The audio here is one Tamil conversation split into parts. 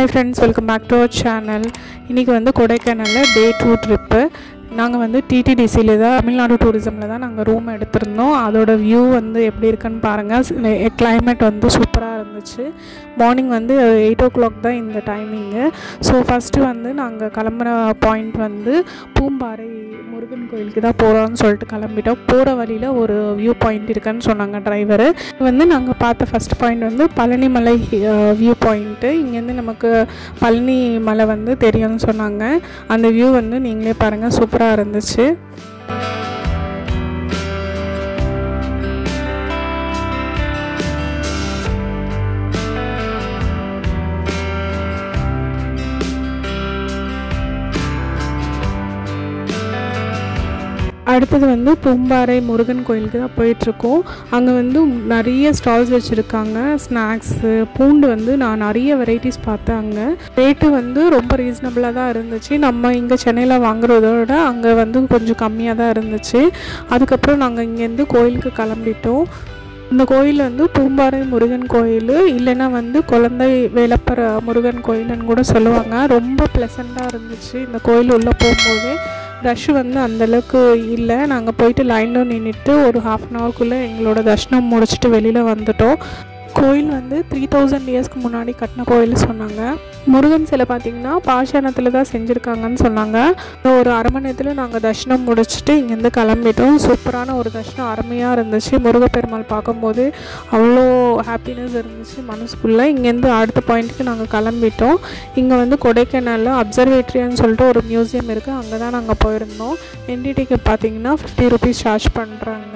Hi friends, welcome back to our channel. இன்னைக்கு வந்து கொடைக்கானல்ல டே 2 ட்ரிப். நாங்க வந்து TTDC-ல தான் தமிழ்நாடு டூரிசம்ல தான் நாங்க ரூம் எடுத்துறோம். அதோட வியூ வந்து எப்படி இருக்குன்னு பாருங்க. கிளைமேட் வந்து சூப்பரா இருந்துச்சு. மார்னிங் வந்து 8 o'clock தான் இந்த டைமிங். சோ ஃபர்ஸ்ட் வந்து நாங்க கிளம்புற பாயிண்ட் வந்து பூம்பாறை முருகன் கோயிலுக்கு தான் போறோம்னு சொல்லிட்டு கிளம்பிட்டோம். போற வழியில ஒரு வியூ பாயிண்ட் இருக்குன்னு சொன்னாங்க டிரைவர். வந்து நாங்க பார்த்த ஃபர்ஸ்ட் பாயிண்ட் வந்து பழனி மலை வியூ பாயிண்ட். இங்க இருந்து நமக்கு பழனி மலை வந்து தெரியும்னு சொன்னாங்க. அந்த வியூ வந்து நீங்களே பாருங்க, சூப்பரா இருந்துச்சு. அடுத்தது வந்து பூம்பாறை முருகன் கோயிலுக்கு தான் போயிட்டுருக்கோம். அங்கே வந்து நிறைய ஸ்டால்ஸ் வச்சுருக்காங்க. ஸ்நாக்ஸு, பூண்டு வந்து நான் நிறைய வெரைட்டிஸ் பார்த்தேன். அங்கே ரேட்டு வந்து ரொம்ப ரீசனபிளாக தான் இருந்துச்சு. நம்ம இங்கே சென்னையில் வாங்குறதோட அங்கே வந்து கொஞ்சம் கம்மியாக தான் இருந்துச்சு. அதுக்கப்புறம் நாங்கள் இங்கேருந்து கோயிலுக்கு கிளம்பிட்டோம். இந்த கோயில் வந்து பூம்பாறை முருகன் கோயில், இல்லைன்னா வந்து குழந்தை வேலப்பர் முருகன் கோயிலுன்னு கூட சொல்லுவாங்க. ரொம்ப ப்ளசண்ட்டாக இருந்துச்சு. இந்த கோயில் உள்ளே போகும்போது ரஷ் வந்து அந்தளவுக்கு இல்லை. நாங்கள் போயிட்டு லைனில் நின்றுட்டு ஒரு ½ an hourக்குள்ளே எங்களோட தர்ஷனம் முடிச்சுட்டு வெளியில் வந்துட்டோம். கோயில் வந்து 3000 இயர்ஸ்க்கு முன்னாடி கட்டின கோயில் சொன்னாங்க. முருகன் சிலை பார்த்திங்கன்னா பாஷாணத்தில் தான் செஞ்சுருக்காங்கன்னு சொன்னாங்க. ஒரு அரை மணி நேரத்தில் நாங்கள் தர்ஷனம் முடிச்சுட்டு இங்கேருந்து கிளம்பிட்டோம். சூப்பரான ஒரு தர்ஷனம், அருமையாக இருந்துச்சு. முருகப்பெருமாள் பார்க்கும்போது அவ்வளோ ஹாப்பினஸ் இருந்துச்சு மனசுக்குள்ளே. இங்கேருந்து அடுத்த பாயிண்ட்டுக்கு நாங்கள் கிளம்பிட்டோம். இங்கே வந்து கொடைக்கானலில் அப்சர்வேட்ரின்னு சொல்லிட்டு ஒரு மியூசியம் இருக்குது. அங்கே தான் நாங்கள் போயிருந்தோம். என்டிடிக்கு பார்த்திங்கன்னா 50 rupees சார்ஜ் பண்ணுறாங்க.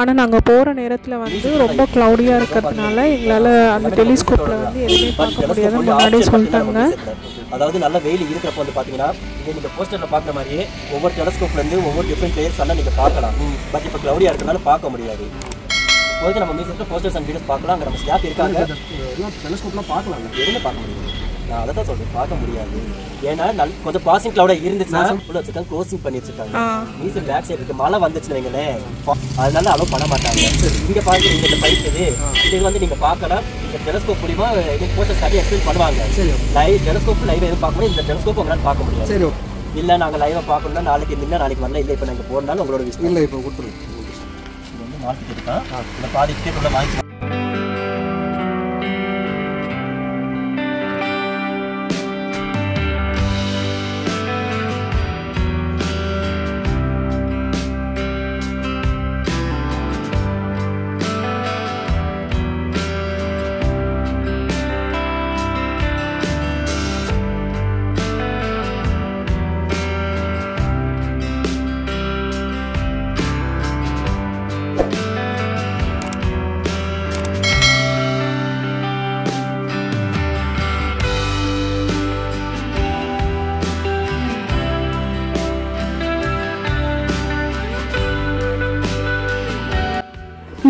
ஆனால் நாங்கள் போகிற நேரத்தில் வந்து ரொம்ப க்ளவுடியாக இருக்கிறதுனால எங்களால் அந்த டெலிஸ்கோப்பில் வந்து எதுவுமே பார்க்க முடியாது, முன்னாடியே சொல்லிட்டாங்க. அதாவது நல்ல வெயில் இருக்கிறப்ப வந்து பார்த்தீங்கன்னா நீங்கள் போஸ்டரில் பார்க்குற மாதிரியே ஒவ்வொரு டெலஸ்கோப்லேருந்து ஒவ்வொரு டிஃப்ரெண்ட் பிளேயர்ஸ் எல்லாம் நீங்கள் பார்க்கலாம். பட் இப்போ க்ளவுடியாக இருக்கிறதுனால பார்க்க முடியாது. இப்போதைக்கு நம்ம மியூசியத்தில் போஸ்டர்ஸ் அண்ட் வீடியோஸ் பார்க்கலாம். அங்கே நம்ம ஸ்டாஃப் இருக்காங்க, டெலஸ்கோப்லாம் பார்க்கலாம். எதுவுமே பார்க்க முடியாது. நான் அதை தான் சொல்கிறேன், பார்க்க முடியாது. ஏன்னா கொஞ்சம் பாசிங் க்ளவுடாக இருந்துச்சுன்னா உள்ள வச்சுருக்காங்க, க்ளோசிங் பண்ணி வச்சுருக்காங்க. மியூசியம் பேக் சைடு இருக்குது, மழை வந்துச்சுன்னு வைங்களேன், அதனால அலோவ் பண்ண மாட்டாங்க. இங்கே பார்த்து நீங்கள் இந்த பைக் இது வந்து நீங்கள் பார்க்கலாம். இந்த டெலஸ்கோப் மூலிமா போஸ்டர்ஸ் காட்டி எக்ஸ்பிளைன் பண்ணுவாங்க. லைவ் டெலஸ்கோப் லைவ் எதுவும் பார்க்க முடியும், இந்த டெலஸ்கோப் உங்களால் பார்க்க முடியாது. சரி, இல்லை நாங்கள் லைவாக பார்க்கணும்னா நாளைக்கு இருந்தீங்கன்னா நாளைக்கு வரல, இல்லை இப்போ நாங்கள் போகிறனால உங்களோட விஷயம் இல்லை. இப்போ கொடுத்துருவோம். இது வந்து மார்க்கெட் இருக்கா, இந்த பாதி டிக்கெட் உள்ள வாங்கி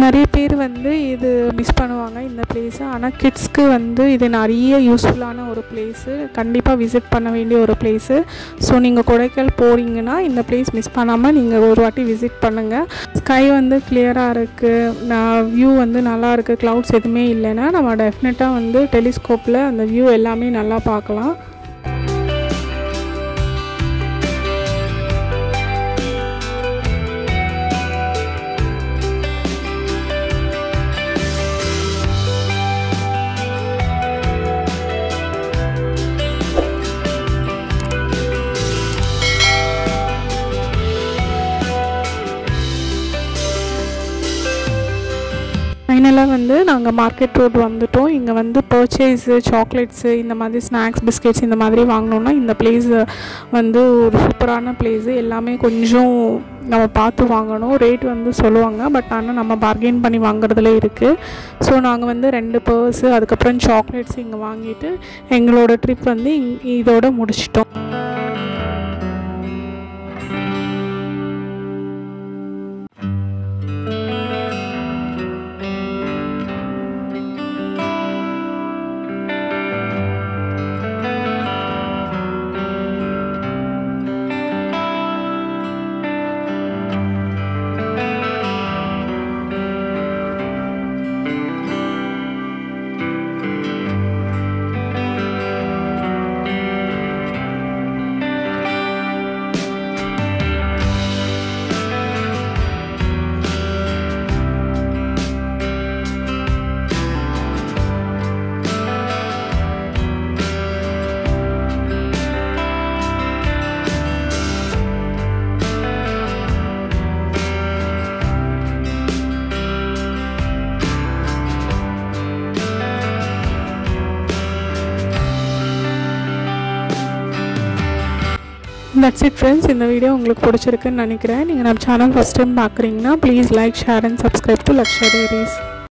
நிறைய பேர் வந்து இது மிஸ் பண்ணுவாங்க இந்த பிளேஸு. ஆனால் கிட்ஸ்க்கு வந்து இது நிறைய யூஸ்ஃபுல்லான ஒரு பிளேஸு, கண்டிப்பாக விசிட் பண்ண வேண்டிய ஒரு பிளேஸு. ஸோ நீங்கள் கொடைக்கானல் போகிறீங்கன்னா இந்த பிளேஸ் மிஸ் பண்ணாமல் நீங்கள் ஒரு வாட்டி விசிட் பண்ணுங்கள். ஸ்கை வந்து கிளியராக இருக்குது, வியூ வந்து நல்லா இருக்குது. க்ளவுட்ஸ் எதுவுமே இல்லைன்னா நம்ம டெஃபினட்டாக வந்து டெலிஸ்கோப்பில் அந்த வியூ எல்லாமே நல்லா பார்க்கலாம். ஃபைனலாக வந்து நாங்கள் மார்க்கெட் ரோடு வந்துவிட்டோம். இங்கே வந்து பர்ச்சேஸு, சாக்லேட்ஸு, இந்த மாதிரி ஸ்நாக்ஸ், பிஸ்கெட்ஸ் இந்த மாதிரி வாங்கினோன்னா இந்த பிளேஸ் வந்து ஒரு சூப்பரான பிளேஸு. எல்லாமே கொஞ்சம் நம்ம பார்த்து வாங்கணும். ரேட் வந்து சொல்லுவாங்க, பட் ஆனால் நம்ம பார்கெயின் பண்ணி வாங்குறதுல இருக்குது. ஸோ நாங்கள் வந்து 2 பர்ஸு அதுக்கப்புறம் சாக்லேட்ஸ் இங்கே வாங்கிட்டு எங்களோட ட்ரிப் வந்து இதோட முடிச்சிட்டோம். That's it friends. இந்த வீடியோ உங்களுக்கு பிடிச்சிருக்குன்னு நினைக்கிறேன். நீங்கள் நம்ம சேனல் ஃபஸ்ட் டைம் பார்க்குறீங்கன்னா please like, share and subscribe to luxury diaries.